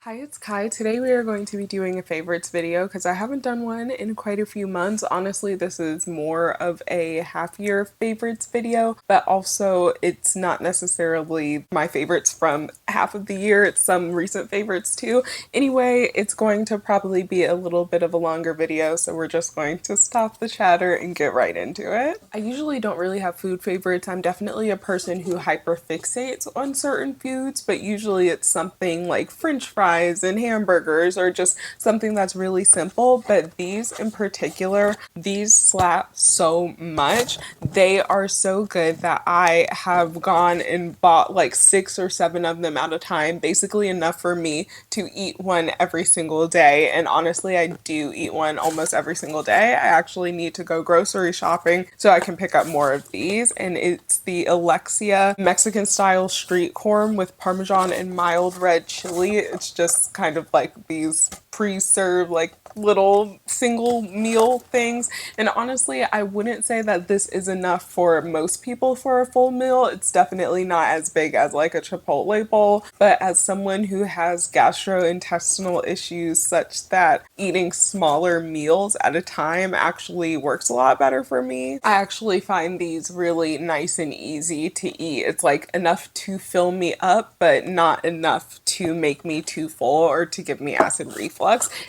Hi, it's Kai. Today we are going to be doing a favorites video because I haven't done one in quite a few months. Honestly, this is more of a half year favorites video, but also it's not necessarily my favorites from half of the year. It's some recent favorites too. Anyway, it's going to probably be a little bit of a longer video, so we're just going to stop the chatter and get right into it. I usually don't really have food favorites. I'm definitely a person who hyperfixates on certain foods, but usually it's something like French fries and hamburgers or just something that's really simple. But these in particular, these slap so much. They are so good that I have gone and bought like 6 or 7 of them at a time, basically enough for me to eat one every single day. And honestly, I do eat one almost every single day. I actually need to go grocery shopping so I can pick up more of these. And it's the Alexia Mexican style street corn with Parmesan and mild red chili. It's just kind of like these pre-served like little single meal things, and honestly I wouldn't say that this is enough for most people for a full meal. It's definitely not as big as like a Chipotle bowl, but as someone who has gastrointestinal issues such that eating smaller meals at a time actually works a lot better for me, I actually find these really nice and easy to eat. It's like enough to fill me up but not enough to make me too full or to give me acid reflux.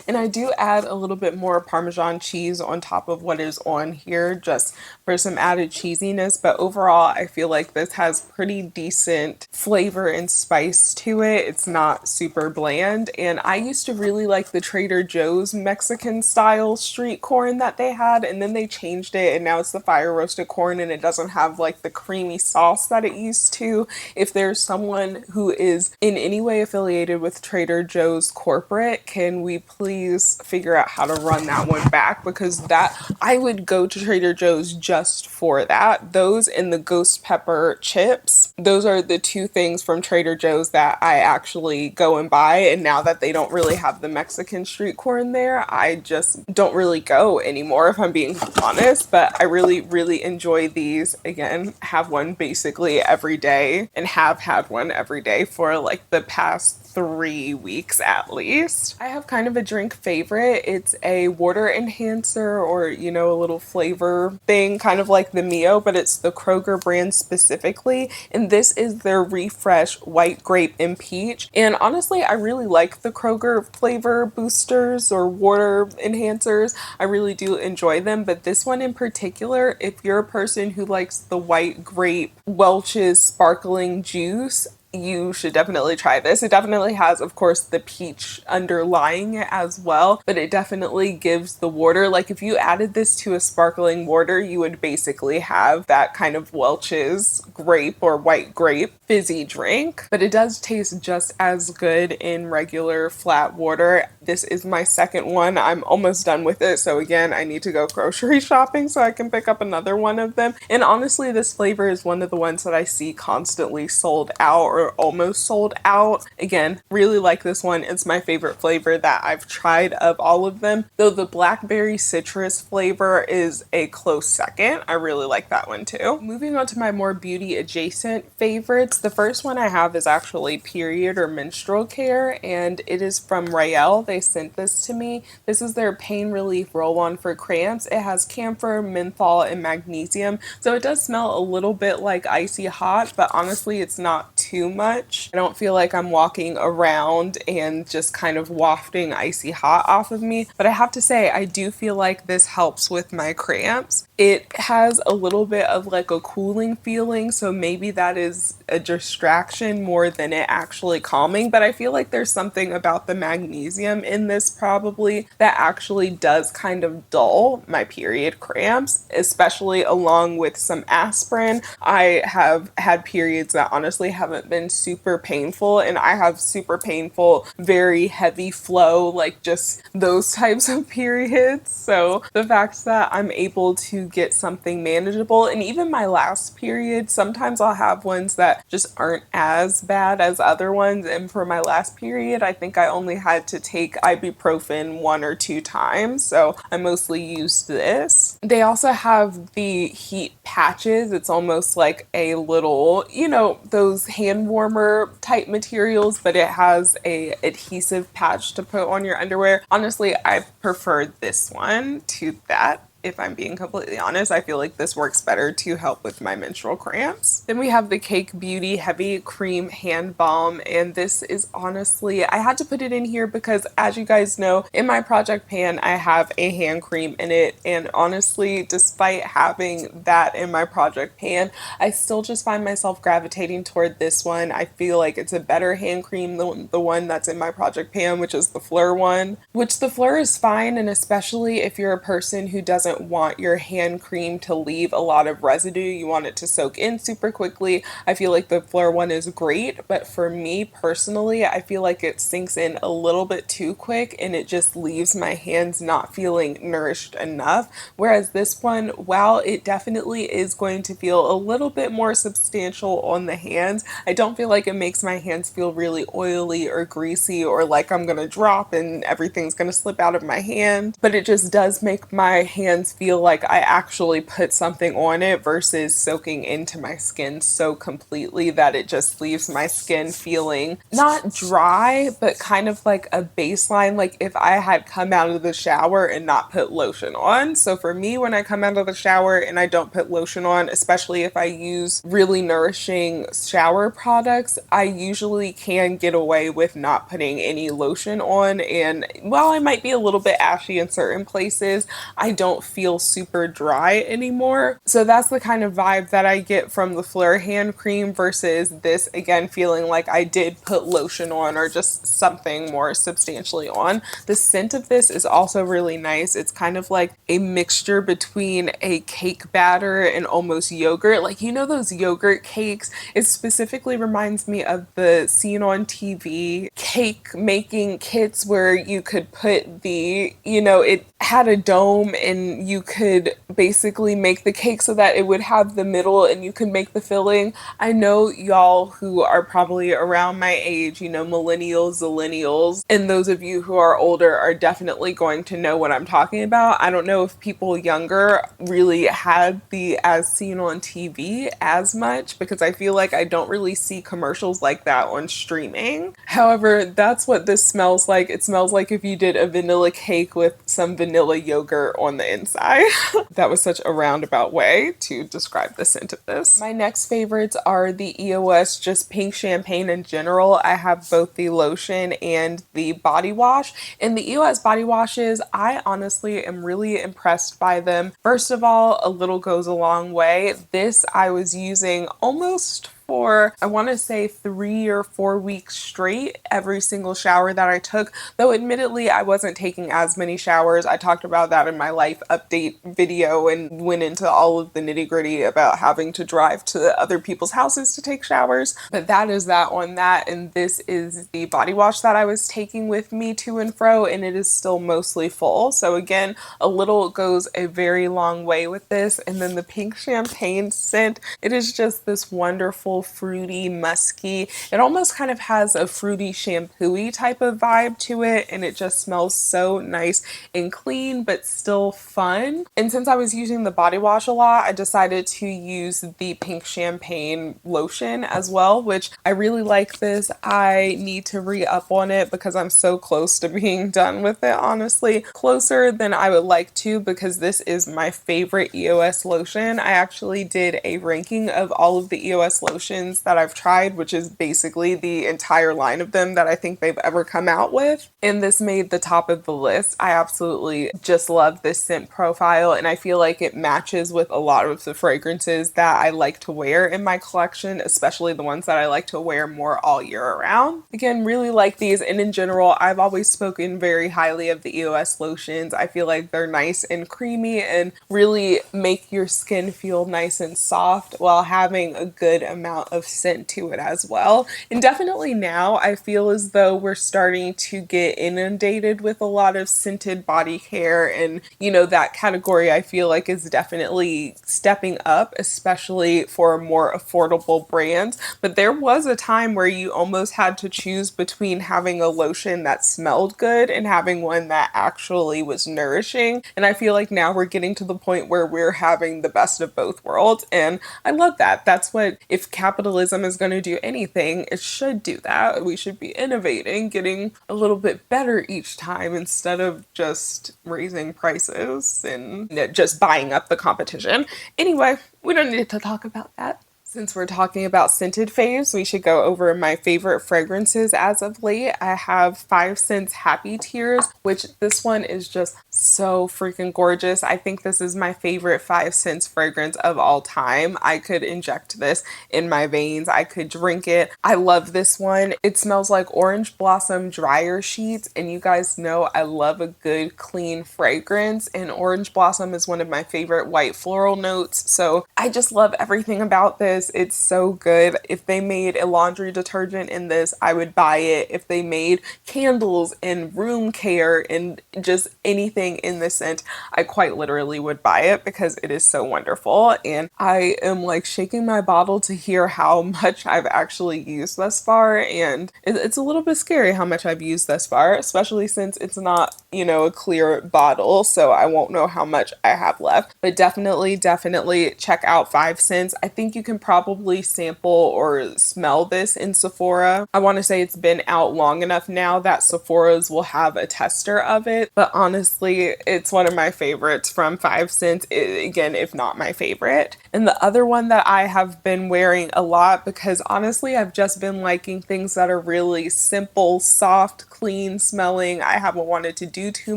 And I do add a little bit more Parmesan cheese on top of what is on here just for some added cheesiness, but overall I feel like this has pretty decent flavor and spice to it. It's not super bland, and I used to really like the Trader Joe's Mexican style street corn that they had, and then they changed it and now it's the fire roasted corn and it doesn't have like the creamy sauce that it used to. If there's someone who is in any way affiliated with Trader Joe's corporate, can we please figure out how to run that one back? Because that, I would go to Trader Joe's just for that. Those and the ghost pepper chips, those are the two things from Trader Joe's that I actually go and buy. And now that they don't really have the Mexican street corn there, I just don't really go anymore, if I'm being honest. But I really enjoy these. Again, have one basically every day and have had one every day for like the past 3 weeks at least. I have kind of a drink favorite. It's a water enhancer, or you know, a little flavor thing, kind of like the Mio, but it's the Kroger brand specifically, and this is their Refresh White Grape and Peach. And honestly, I really like the Kroger flavor boosters or water enhancers. I really do enjoy them, but this one in particular, if you're a person who likes the white grape Welch's sparkling juice, you should definitely try this. It definitely has, of course, the peach underlying it as well, but it definitely gives the water, like if you added this to a sparkling water, you would basically have that kind of Welch's grape or white grape fizzy drink, but it does taste just as good in regular flat water. This is my second one. I'm almost done with it, so again, I need to go grocery shopping so I can pick up another one of them. And honestly, this flavor is one of the ones that I see constantly sold out or almost sold out. Again, really like this one. It's my favorite flavor that I've tried of all of them, though the blackberry citrus flavor is a close second. I really like that one too. Moving on to my more beauty adjacent favorites, the first one I have is actually period or menstrual care, and it is from Raelle. They sent this to me. This is their pain relief roll-on for cramps. It has camphor, menthol, and magnesium, so it does smell a little bit like icy hot, but honestly it's not too much. I don't feel like I'm walking around and just kind of wafting icy hot off of me, but I have to say I do feel like this helps with my cramps. It has a little bit of like a cooling feeling, so maybe that is a distraction more than it actually calming, but I feel like there's something about the magnesium in this probably that actually does kind of dull my period cramps, especially along with some aspirin. I have had periods that honestly haven't been super painful, and I have super painful, very heavy flow, like just those types of periods. So the fact that I'm able to get something manageable, and even my last period, sometimes I'll have ones that just aren't as bad as other ones, and for my last period I think I only had to take ibuprofen 1 or 2 times, so I mostly used this. They also have the heat patches. It's almost like a little, you know, those hand warmer type materials, but it has a adhesive patch to put on your underwear. Honestly, I prefer this one to that. If I'm being completely honest, I feel like this works better to help with my menstrual cramps. Then we have the Cake Beauty Heavy Cream Hand Balm, and this is honestly, I had to put it in here because, as you guys know, in my project pan, I have a hand cream in it, and honestly, despite having that in my project pan, I still just find myself gravitating toward this one. I feel like it's a better hand cream than the one that's in my project pan, which is the Fleur one, which the Fleur is fine, and especially if you're a person who doesn't want your hand cream to leave a lot of residue, you want it to soak in super quickly, I feel like the Fleur one is great. But for me personally, I feel like it sinks in a little bit too quick and it just leaves my hands not feeling nourished enough. Whereas this one, while it definitely is going to feel a little bit more substantial on the hands, I don't feel like it makes my hands feel really oily or greasy or like I'm gonna drop and everything's gonna slip out of my hand. But it just does make my hands feel like I actually put something on it versus soaking into my skin so completely that it just leaves my skin feeling not dry, but kind of like a baseline, like if I had come out of the shower and not put lotion on. So for me, when I come out of the shower and I don't put lotion on, especially if I use really nourishing shower products, I usually can get away with not putting any lotion on. And while I might be a little bit ashy in certain places, I don't feel super dry anymore. So that's the kind of vibe that I get from the Fleur hand cream versus this, again, feeling like I did put lotion on or just something more substantially on. The scent of this is also really nice. It's kind of like a mixture between a cake batter and almost yogurt. Like, you know, those yogurt cakes? It specifically reminds me of the Seen on TV cake making kits where you could put the, you know, it had a dome and you could basically make the cake so that it would have the middle and you could make the filling. I know y'all who are probably around my age, you know, millennials, zillennials, and those of you who are older are definitely going to know what I'm talking about. I don't know if people younger really had the As Seen on TV as much because I feel like I don't really see commercials like that on streaming. However, that's what this smells like. It smells like if you did a vanilla cake with some vanilla yogurt on the inside. That was such a roundabout way to describe the scent of this. My next favorites are the EOS Just Pink Champagne in general. I have both the lotion and the body wash. And the EOS body washes, I honestly am really impressed by them. First of all, a little goes a long way. This I was using almost for, I want to say, 3 or 4 weeks straight every single shower that I took, though admittedly I wasn't taking as many showers. I talked about that in my life update video and went into all of the nitty gritty about having to drive to other people's houses to take showers. But that is that on that, and this is the body wash that I was taking with me to and fro, and it is still mostly full. So again, a little goes a very long way with this. And then the pink champagne scent, it is just this wonderful fruity, musky, it almost kind of has a fruity shampoo-y type of vibe to it, and it just smells so nice and clean but still fun. And since I was using the body wash a lot, I decided to use the pink champagne lotion as well, which I really like this. I need to re-up on it because I'm so close to being done with it, honestly. Closer than I would like to because this is my favorite EOS lotion. I actually did a ranking of all of the EOS lotions that I've tried, which is basically the entire line of them that I think they've ever come out with. And this made the top of the list. I absolutely just love this scent profile, and I feel like it matches with a lot of the fragrances that I like to wear in my collection, especially the ones that I like to wear more all year around. Again, really like these, and in general, I've always spoken very highly of the EOS lotions. I feel like they're nice and creamy and really make your skin feel nice and soft while having a good amount amount of scent to it as well. And definitely now I feel as though we're starting to get inundated with a lot of scented body care, and that category I feel like is definitely stepping up, especially for more affordable brands. But there was a time where you almost had to choose between having a lotion that smelled good and having one that actually was nourishing. And I feel like now we're getting to the point where we're having the best of both worlds. And I love that. That's what, if capitalism is going to do anything, it should do that. We should be innovating, getting a little bit better each time instead of just raising prices and just buying up the competition. Anyway, we don't need to talk about that. Since we're talking about scented faves, we should go over my favorite fragrances as of late. I have 5 Scents Happy Tears, which this one is just so freaking gorgeous. I think this is my favorite 5 Scents fragrance of all time. I could inject this in my veins. I could drink it. I love this one. It smells like orange blossom dryer sheets, and you guys know I love a good clean fragrance, and orange blossom is one of my favorite white floral notes. So I just love everything about this. It's so good. If they made a laundry detergent in this, I would buy it. If they made candles and room care and just anything in this scent, I quite literally would buy it because it is so wonderful. And I am like shaking my bottle to hear how much I've actually used thus far. And it's a little bit scary how much I've used thus far, especially since it's not, a clear bottle. So I won't know how much I have left. But definitely check out 5 Scents. I think you can probably sample or smell this in Sephora. I want to say it's been out long enough now that Sephora's will have a tester of it, but honestly, it's one of my favorites from 5 Scents, again, if not my favorite. And the other one that I have been wearing a lot, because honestly, I've just been liking things that are really simple, soft, clean smelling. I haven't wanted to do too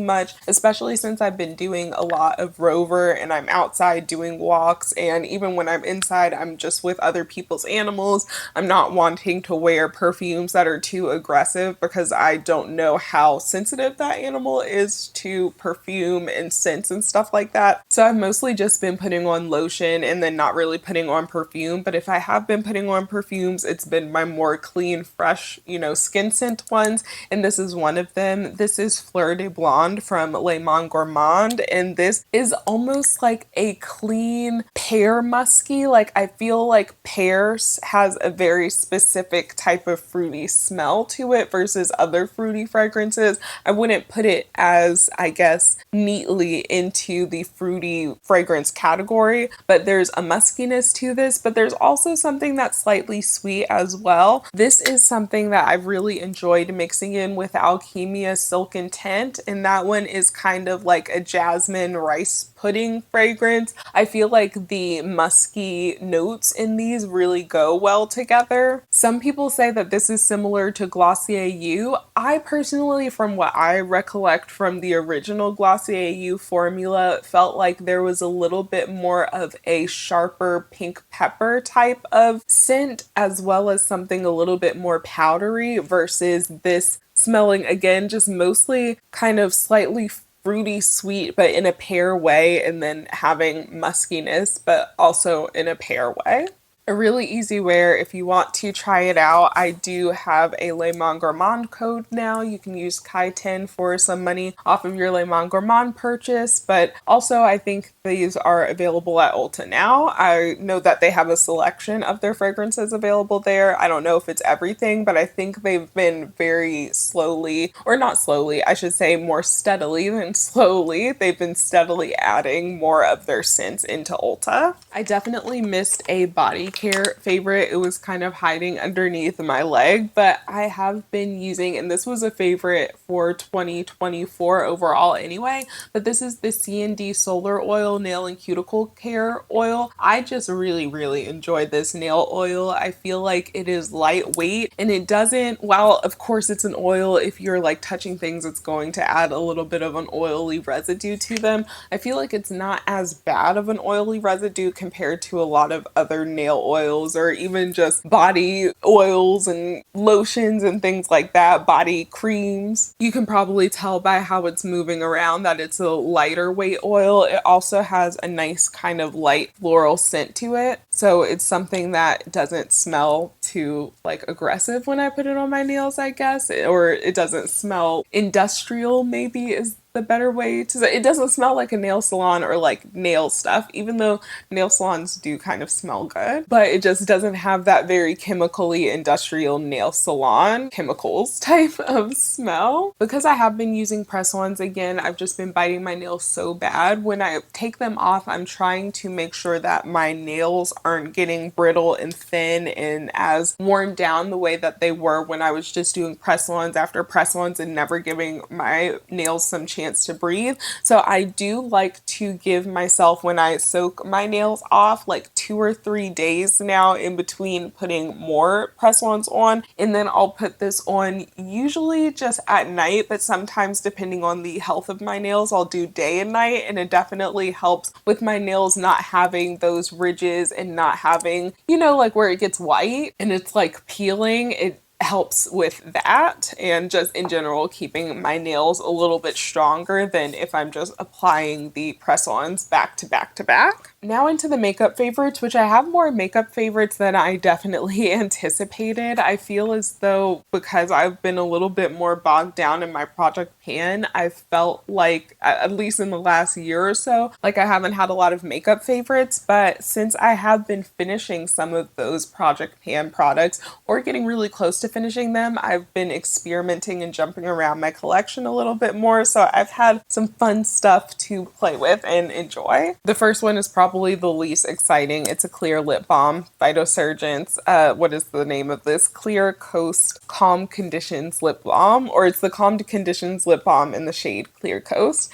much, especially since I've been doing a lot of Rover and I'm outside doing walks, and even when I'm inside, I'm just with other people's animals. I'm not wanting to wear perfumes that are too aggressive because I don't know how sensitive that animal is to perfume and scents and stuff like that. So I've mostly just been putting on lotion and then not really putting on perfume. But if I have been putting on perfumes, it's been my more clean, fresh, skin scent ones. And this is one of them. This is Fleur de Blonde from Le Monde Gourmand. And this is almost like a clean pear musky. Like I feel like pears has a very specific type of fruity smell to it versus other fruity fragrances. I wouldn't put it as, I guess, neatly into the fruity fragrance category, but there's a muskiness to this, but there's also something that's slightly sweet as well. This is something that I've really enjoyed mixing in with Alchemia Silken Tint, and that one is kind of like a jasmine rice pudding fragrance. I feel like the musky notes in these really go well together. Some people say that this is similar to Glossier You. I personally, from what I recollect from the original Glossier You formula, felt like there was a little bit more of a sharper pink pepper type of scent, as well as something a little bit more powdery, versus this smelling, again, just mostly kind of slightly fruity sweet, but in a pear way, and then having muskiness, but also in a pear way. A really easy wear if you want to try it out. I do have a Le Monde Gourmand code now. You can use Kai10 for some money off of your Le Monde Gourmand purchase, but also I think these are available at Ulta now. I know that they have a selection of their fragrances available there. I don't know if it's everything, but I think they've been very slowly, or not slowly, I should say more steadily than slowly. They've been steadily adding more of their scents into Ulta. I definitely missed a body care favorite. It was kind of hiding underneath my leg, but I have been using, and this was a favorite for 2024 overall anyway, but this is the C&D Solar Oil Nail and Cuticle Care Oil. I just really enjoyed this nail oil. I feel like it is lightweight, and it doesn't, while of course it's an oil, if you're like touching things, it's going to add a little bit of an oily residue to them. I feel like it's not as bad of an oily residue compared to a lot of other nail oils, or even just body oils and lotions and things like that, body creams. You can probably tell by how it's moving around that it's a lighter weight oil. It also has a nice kind of light floral scent to it. So it's something that doesn't smell too like aggressive when I put it on my nails, I guess, or it doesn't smell industrial, maybe is the better way to say. It doesn't smell like a nail salon or like nail stuff, even though nail salons do kind of smell good, but it just doesn't have that very chemically industrial nail salon chemicals type of smell. Because I have been using press-ons again, I've just been biting my nails so bad. When I take them off, I'm trying to make sure that my nails aren't getting brittle and thin and as worn down the way that they were when I was just doing press-ons after press-ons and never giving my nails some chance to breathe. So I do like to give myself, when I soak my nails off, like 2 or 3 days now in between putting more press-ons on, and then I'll put this on usually just at night, but sometimes depending on the health of my nails I'll do day and night, and it definitely helps with my nails not having those ridges and not having, you know, like where it gets white and it's like peeling. It helps with that, and just in general keeping my nails a little bit stronger than if I'm just applying the press-ons back to back to back. Now into the makeup favorites, which I have more makeup favorites than I definitely anticipated. I feel as though because I've been a little bit more bogged down in my project pan, I've felt like, at least in the last year or so, like I haven't had a lot of makeup favorites, but since I have been finishing some of those project pan products or getting really close to finishing them, I've been experimenting and jumping around my collection a little bit more, so I've had some fun stuff to play with and enjoy. The first one is probably the least exciting. It's a clear lip balm, Phytosurgence. What is the name of this? Clear Coast Calm Conditions Lip Balm, or it's the Calm Conditions Lip Balm in the shade Clear Coast.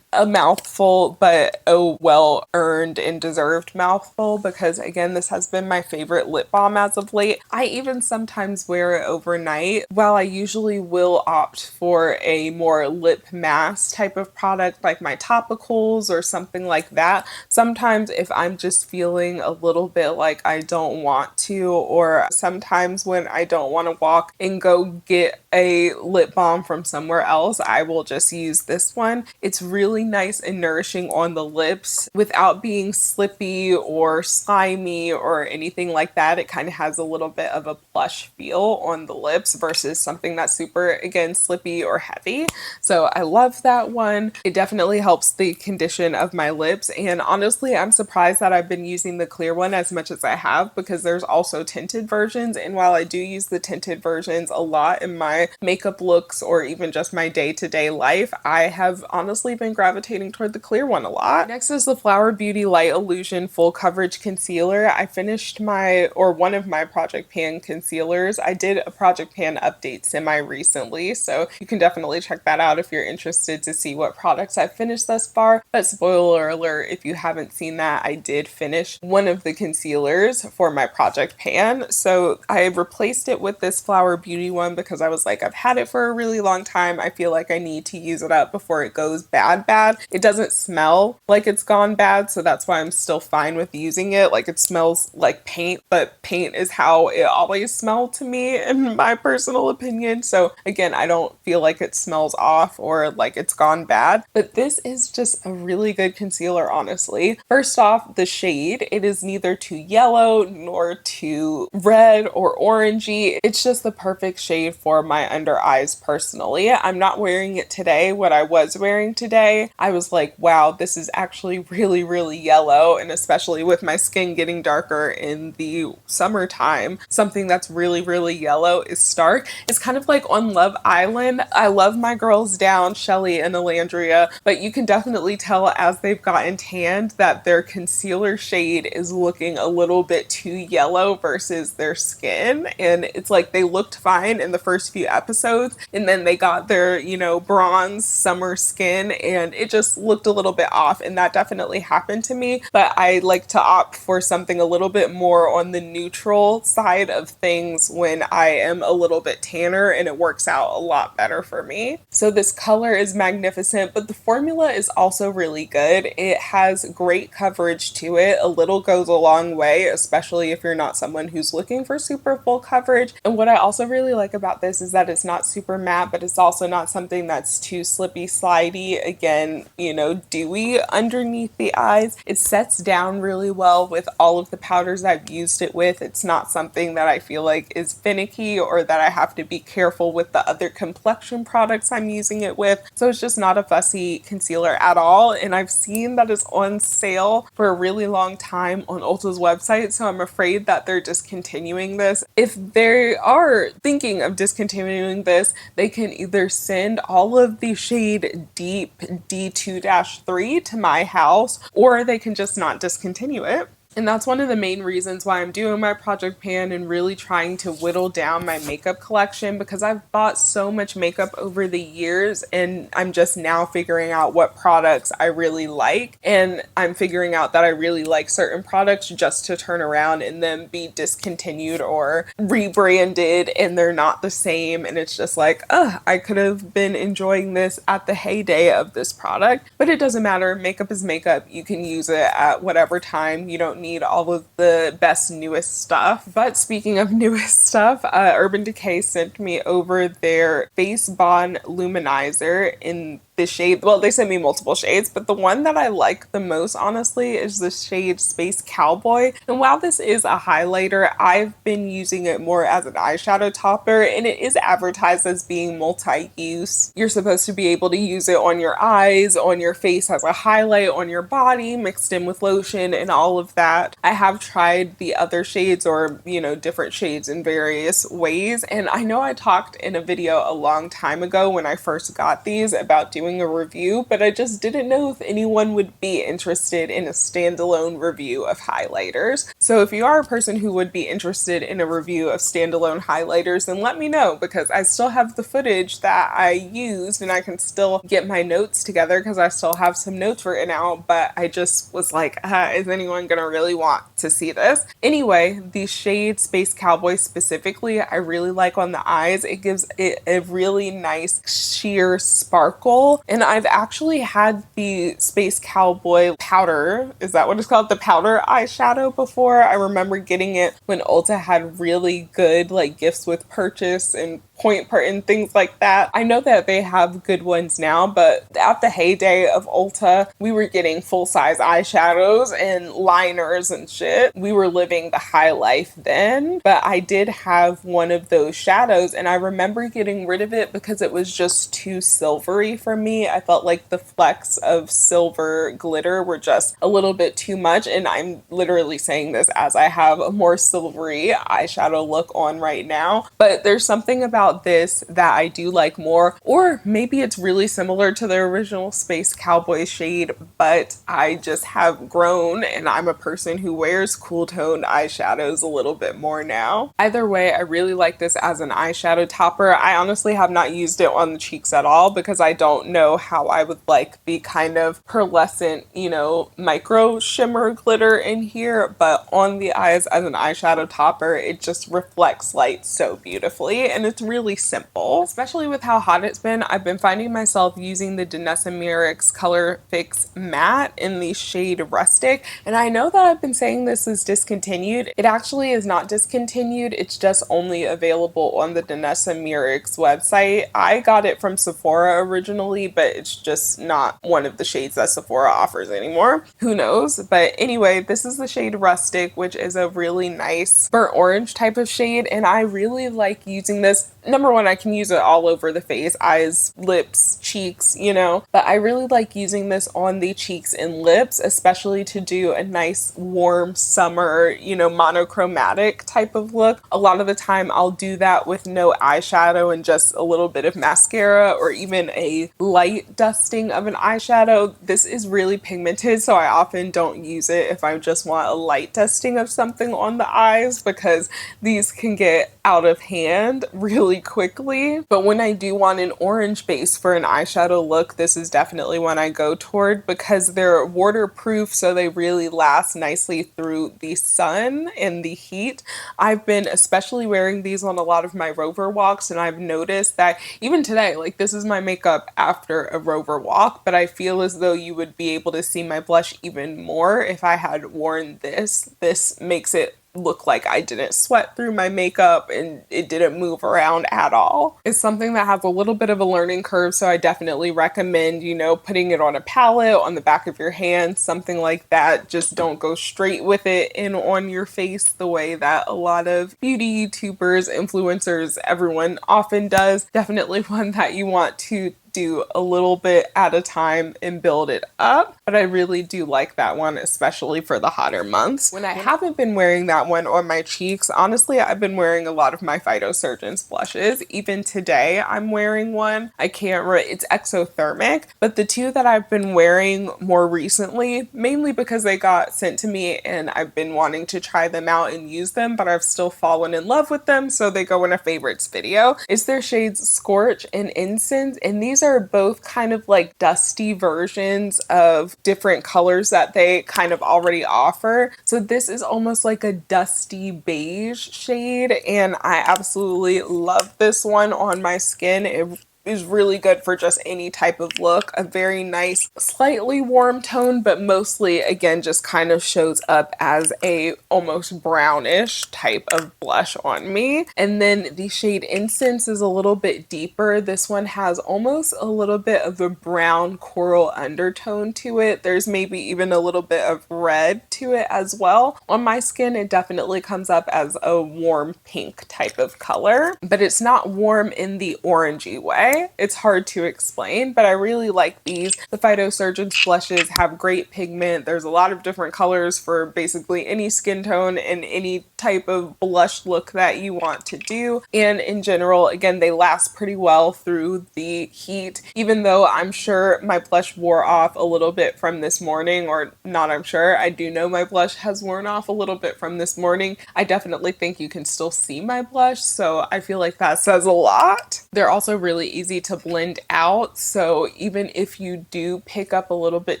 A mouthful, but a well-earned and deserved mouthful, because again, this has been my favorite lip balm as of late. I even sometimes wear it overnight. While I usually will opt for a more lip mask type of product like my topicals or something like that, sometimes if I'm just feeling a little bit like I don't want to, or sometimes when I don't want to walk and go get a lip balm from somewhere else, I will just use this one. It's really nice and nourishing on the lips without being slippy or slimy or anything like that. It kind of has a little bit of a plush feel on the lips versus something that's super, again, slippy or heavy. So I love that one. It definitely helps the condition of my lips, and honestly, I'm surprised that I've been using the clear one as much as I have, because there's also tinted versions, and while I do use the tinted versions a lot in my makeup looks or even just my day-to-day life, I have honestly been gravitating toward the clear one a lot. Next is the Flower Beauty Light Illusion Full Coverage Concealer. I finished one of my Project Pan concealers. I did a Project Pan update semi-recently, so you can definitely check that out if you're interested to see what products I've finished thus far. But spoiler alert, if you haven't seen that, I did finish one of the concealers for my Project Pan. So I replaced it with this Flower Beauty one because I was like, I've had it for a really long time. I feel like I need to use it up before it goes bad. It doesn't smell like it's gone bad, so that's why I'm still fine with using it. Like, it smells like paint, but paint is how it always smelled to me in my personal opinion. So again, I don't feel like it smells off or like it's gone bad, but this is just a really good concealer, honestly. First off, the shade, it is neither too yellow nor too red or orangey. It's just the perfect shade for my under eyes personally. I'm not wearing it today. What I was wearing today, I was like, wow, this is actually really, really yellow, and especially with my skin getting darker in the summertime, something that's really, really yellow is stark. It's kind of like on Love Island. I love my girls down, Shelly and Alandria, but you can definitely tell as they've gotten tanned that their concealer shade is looking a little bit too yellow versus their skin, and it's like they looked fine in the first few episodes, and then they got their, you know, bronze summer skin, and it just looked a little bit off, and that definitely happened to me. But I like to opt for something a little bit more on the neutral side of things when I am a little bit tanner and it works out a lot better for me. So this color is magnificent, but the formula is also really good. It has great coverage to it. A little goes a long way, especially if you're not someone who's looking for super full coverage. And what I also really like about this is that it's not super matte, but it's also not something that's too slippy slidey. Again, you know, dewy underneath the eyes. It sets down really well with all of the powders I've used it with. It's not something that I feel like is finicky or that I have to be careful with the other complexion products I'm using it with. So it's just not a fussy concealer at all. And I've seen that it's on sale for a really long time on Ulta's website, so I'm afraid that they're discontinuing this. If they are thinking of discontinuing this, they can either send all of the shade Deep D2-3 to my house, or they can just not discontinue it. And that's one of the main reasons why I'm doing my project pan and really trying to whittle down my makeup collection, because I've bought so much makeup over the years and I'm just now figuring out what products I really like. And I'm figuring out that I really like certain products just to turn around and then be discontinued or rebranded and they're not the same. And it's just like, I could have been enjoying this at the heyday of this product, but it doesn't matter. Makeup is makeup. You can use it at whatever time. You don't need all of the best newest stuff. But speaking of newest stuff, Urban Decay sent me over their Face Bond Luminizer in the shade, well, they sent me multiple shades, but the one that I like the most, honestly, is the shade Space Cowboy. And while this is a highlighter, I've been using it more as an eyeshadow topper, and it is advertised as being multi-use. You're supposed to be able to use it on your eyes, on your face as a highlight, on your body, mixed in with lotion and all of that. I have tried the other shades, or, you know, different shades in various ways, and I know I talked in a video a long time ago when I first got these about doing a review, but I just didn't know if anyone would be interested in a standalone review of highlighters. So if you are a person who would be interested in a review of standalone highlighters, then let me know, because I still have the footage that I used and I can still get my notes together because I still have some notes written out, but I just was like, is anyone gonna really want to see this? Anyway, the shade Space Cowboy specifically, I really like on the eyes. It gives it a really nice sheer sparkle. And I've actually had the Space Cowboy powder, is that what it's called? The powder eyeshadow before. I remember getting it when Ulta had really good like gifts with purchase and point part and things like that. I know that they have good ones now, but at the heyday of Ulta, we were getting full-size eyeshadows and liners and shit. We were living the high life then, but I did have one of those shadows and I remember getting rid of it because it was just too silvery for me. I felt like the flecks of silver glitter were just a little bit too much, and I'm literally saying this as I have a more silvery eyeshadow look on right now. But there's something about this that I do like more, or maybe it's really similar to the original Space Cowboy shade, but I just have grown and I'm a person who wears cool toned eyeshadows a little bit more now. Either way, I really like this as an eyeshadow topper. I honestly have not used it on the cheeks at all because I don't know how I would like the kind of pearlescent, you know, micro shimmer glitter in here, but on the eyes as an eyeshadow topper, it just reflects light so beautifully, and it's really simple. Especially with how hot it's been, I've been finding myself using the Danessa Myricks Color Fix Matte in the shade Rustic, and I know that I've been saying this is discontinued. It actually is not discontinued, it's just only available on the Danessa Myricks website. I got it from Sephora originally, but it's just not one of the shades that Sephora offers anymore. Who knows? But anyway, this is the shade Rustic, which is a really nice burnt orange type of shade, and I really like using this. Number one, I can use it all over the face, eyes, lips, cheeks, you know, but I really like using this on the cheeks and lips, especially to do a nice warm summer, you know, monochromatic type of look. A lot of the time I'll do that with no eyeshadow and just a little bit of mascara or even a light dusting of an eyeshadow. This is really pigmented, so I often don't use it if I just want a light dusting of something on the eyes, because these can get out of hand really really quickly. But when I do want an orange base for an eyeshadow look, this is definitely one I go toward because they're waterproof, so they really last nicely through the sun and the heat. I've been especially wearing these on a lot of my rover walks, and I've noticed that even today, like this is my makeup after a rover walk, but I feel as though you would be able to see my blush even more if I had worn this. This makes it look like I didn't sweat through my makeup and it didn't move around at all. It's something that has a little bit of a learning curve, so I definitely recommend, you know, putting it on a palette, on the back of your hand, something like that. Just don't go straight with it in on your face the way that a lot of beauty YouTubers, influencers, everyone often does. Definitely one that you want to do a little bit at a time and build it up, but I really do like that one, especially for the hotter months. When I haven't been wearing that one on my cheeks, honestly, I've been wearing a lot of my Phytosurgeons blushes. Even today, I'm wearing one. It's exothermic, but the two that I've been wearing more recently, mainly because they got sent to me and I've been wanting to try them out and use them, but I've still fallen in love with them, so they go in a favorites video, is their shades Scorch and Incense, and these are both kind of like dusty versions of different colors that they kind of already offer. So this is almost like a dusty beige shade, and I absolutely love this one on my skin. It is really good for just any type of look. A very nice, slightly warm tone, but mostly again just kind of shows up as a almost brownish type of blush on me. And then the shade Incense is a little bit deeper. This one has almost a little bit of a brown coral undertone to it. There's maybe even a little bit of red to it as well. On my skin, it definitely comes up as a warm pink type of color, but it's not warm in the orangey way. It's hard to explain, but I really like these. The Phytosurgeons blushes have great pigment. There's a lot of different colors for basically any skin tone and any type of blush look that you want to do. And in general, again, they last pretty well through the heat, even though I'm sure my blush wore off a little bit from this morning, or not, I'm sure. I do know my blush has worn off a little bit from this morning. I definitely think you can still see my blush, so I feel like that says a lot. They're also really easy to blend out, so even if you do pick up a little bit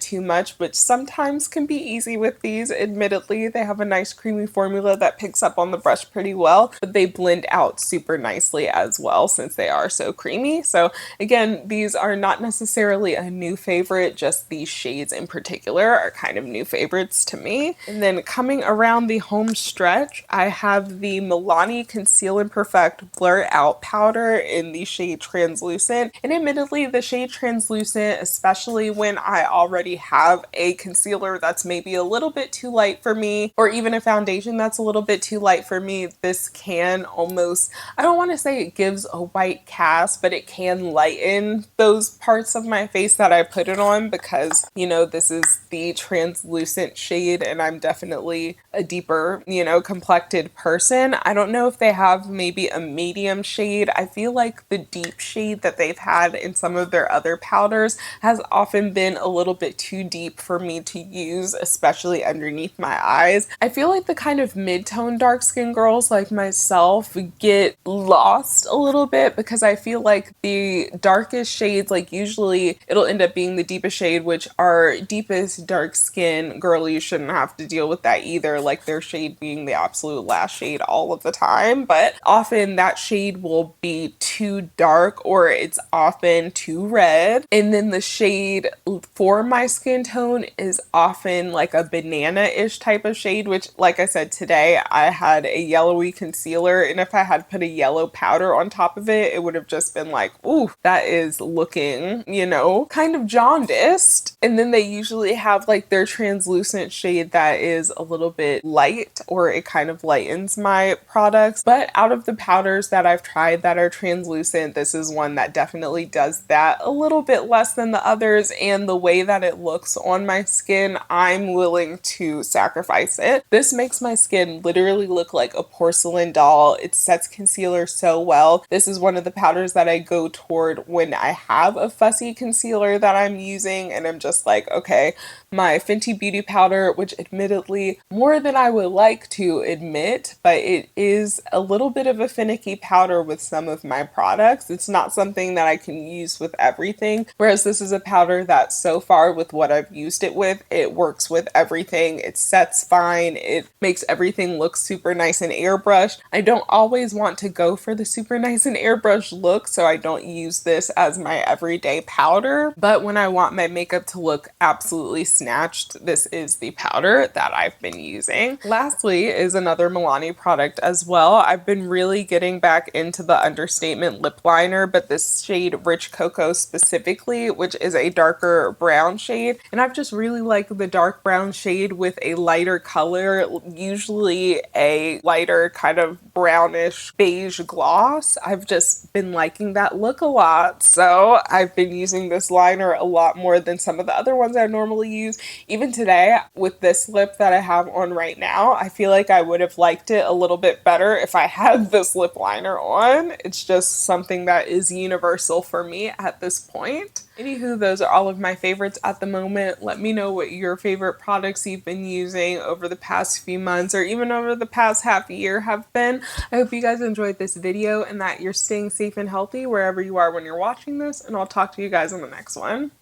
too much, which sometimes can be easy with these, admittedly, they have a nice creamy formula that picks up on the brush pretty well, but they blend out super nicely as well since they are so creamy. So again, these are not necessarily a new favorite, just these shades in particular are kind of new favorites to me. And then coming around the home stretch, I have the Milani Conceal and Perfect Blur Out Powder in the shade Translucent. And admittedly, the shade Translucent, especially when I already have a concealer that's maybe a little bit too light for me, or even a foundation that's a little bit too light for me, this can almost, I don't want to say it gives a white cast, but it can lighten those parts of my face that I put it on because, you know, this is the translucent shade and I'm definitely a deeper, you know, complected person. I don't know if they have maybe a medium shade. I feel like the deep shade that they've had in some of their other powders has often been a little bit too deep for me to use, especially underneath my eyes. I feel like the kind of mid-tone dark skin girls like myself get lost a little bit because I feel like the darkest shades, like usually it'll end up being the deepest shade, which our deepest dark skin girlies shouldn't have to deal with that either, like their shade being the absolute last shade all of the time, but often that shade will be too dark or it's often too red. And then the shade for my skin tone is often like a banana-ish type of shade, which like I said, today I had a yellowy concealer and if I had put a yellow powder on top of it, it would have just been like, ooh, that is looking, you know, kind of jaundiced. And then they usually have like their translucent shade that is a little bit light or it kind of lightens my products. But out of the powders that I've tried that are translucent, this is one that definitely does that a little bit less than the others, and the way that it looks on my skin, I'm willing to sacrifice it. This makes my skin literally look like a porcelain doll. It sets concealer so well. This is one of the powders that I go toward when I have a fussy concealer that I'm using and I'm just like, okay, my Fenty Beauty powder, which admittedly more than I would like to admit, but it is a little bit of a finicky powder with some of my products. It's not something that I can use with everything, whereas this is a powder that so far with what I've used it with, it works with everything. It sets fine. It makes everything look super nice and airbrushed. I don't always want to go for the super nice and airbrushed look, so I don't use this as my everyday powder, but when I want my makeup to look absolutely snatched, this is the powder that I've been using. Lastly is another Milani product as well. I've been really getting back into the Understatement lip liner, but this shade Rich Cocoa specifically, which is a darker brown shade, and I've just really liked the dark brown shade with a lighter color, usually a lighter kind of brownish beige gloss. I've just been liking that look a lot, so I've been using this liner a lot more than some of the other ones I normally use. Even today with this lip that I have on right now, I feel like I would have liked it a little bit better if I had this lip liner on. It's just something that is universal for me at this point. Anywho, those are all of my favorites at the moment. Let me know what your favorite products you've been using over the past few months or even over the past half year have been. I hope you guys enjoyed this video and that you're staying safe and healthy wherever you are when you're watching this, and I'll talk to you guys in the next one.